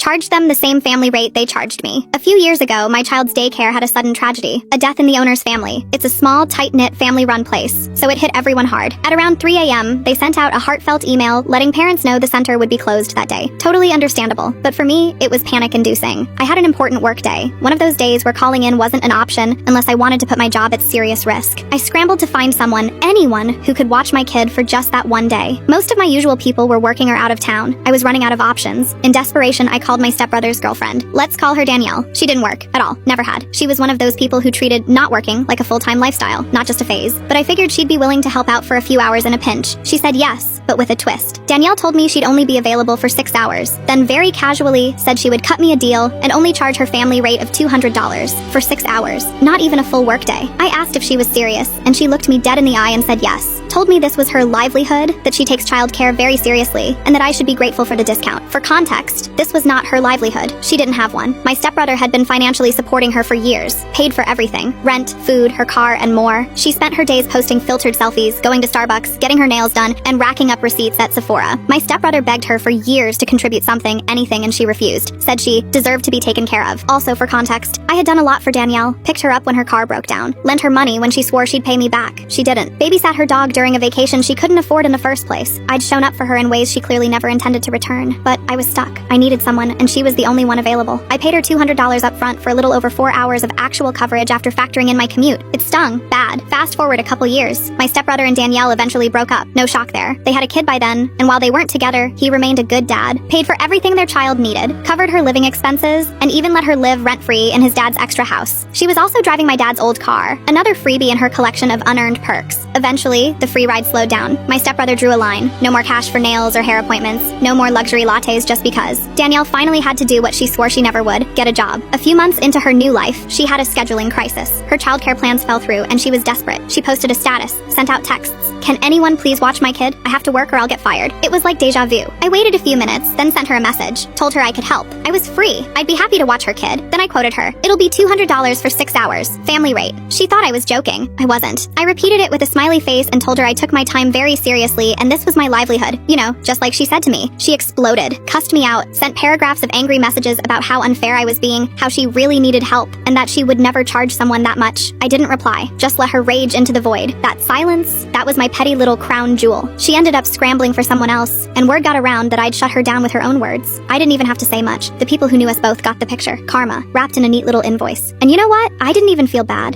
charged them the same family rate they charged me. A few years ago, my child's daycare had a sudden tragedy, a death in the owner's family. It's a small, tight-knit, family-run place, so it hit everyone hard. At around 3 a.m., they sent out a heartfelt email letting parents know the center would be closed that day. Totally understandable, but for me, it was panic-inducing. I had an important work day, one of those days where calling in wasn't an option unless I wanted to put my job at serious risk. I scrambled to find someone, anyone, who could watch my kid for just that one day. Most of my usual people were working or out of town. I was running out of options. In desperation, I called my stepbrother's girlfriend. Let's call her Danielle. She didn't work at all. Never had. She was one of those people who treated not working like a full-time lifestyle, not just a phase. But I figured she'd be willing to help out for a few hours in a pinch. She said yes, but with a twist. Danielle told me she'd only be available for 6 hours, then very casually said she would cut me a deal and only charge her family rate of $200 for 6 hours, not even a full workday. I asked if she was serious, and she looked me dead in the eye and said yes. Told me this was her livelihood, that she takes childcare very seriously, and that I should be grateful for the discount. For context, this was not her livelihood. She didn't have one. My stepbrother had been financially supporting her for years, paid for everything: rent, food, her car, and more. She spent her days posting filtered selfies, going to Starbucks, getting her nails done, and racking up receipts at Sephora. My stepbrother begged her for years to contribute something, anything, and she refused. Said she deserved to be taken care of. Also, for context, I had done a lot for Danielle. Picked her up when her car broke down. Lent her money when she swore she'd pay me back. She didn't. Babysat her dog during a vacation she couldn't afford in the first place. I'd shown up for her in ways she clearly never intended to return. But I was stuck. I needed someone, and she was the only one available. I paid her $200 up front for a little over 4 hours of actual coverage after factoring in my commute. It stung. Bad. Fast forward a couple years. My stepbrother and Danielle eventually broke up. No shock there. They had a kid by then, and while they weren't together, he remained a good dad, paid for everything their child needed, covered her living expenses, and even let her live rent-free in his dad's extra house. She was also driving my dad's old car, another freebie in her collection of unearned perks. Eventually, the free ride slowed down. My stepbrother drew a line. No more cash for nails or hair appointments. No more luxury lattes just because. Danielle finally had to do what she swore she never would: get a job. A few months into her new life, she had a scheduling crisis. Her childcare plans fell through, and she was desperate. She posted a status, sent out texts. Can anyone please watch my kid? I have to work or I'll get fired. It was like deja vu. I waited a few minutes, then sent her a message. Told her I could help. I was free. I'd be happy to watch her kid. Then I quoted her. It'll be $200 for 6 hours. Family rate. She thought I was joking. I wasn't. I repeated it with a smiley face and told her I took my time very seriously and this was my livelihood. You know, just like she said to me. She exploded, cussed me out, sent paragraphs of angry messages about how unfair I was being, how she really needed help, and that she would never charge someone that much. I didn't reply. Just let her rage into the void. That silence, that was my petty little crown jewel. She ended up scrambling for someone else, and word got around that I'd shut her down with her own words. I didn't even have to say much. The people who knew us both got the picture. Karma, wrapped in a neat little invoice. And you know what? I didn't even feel bad.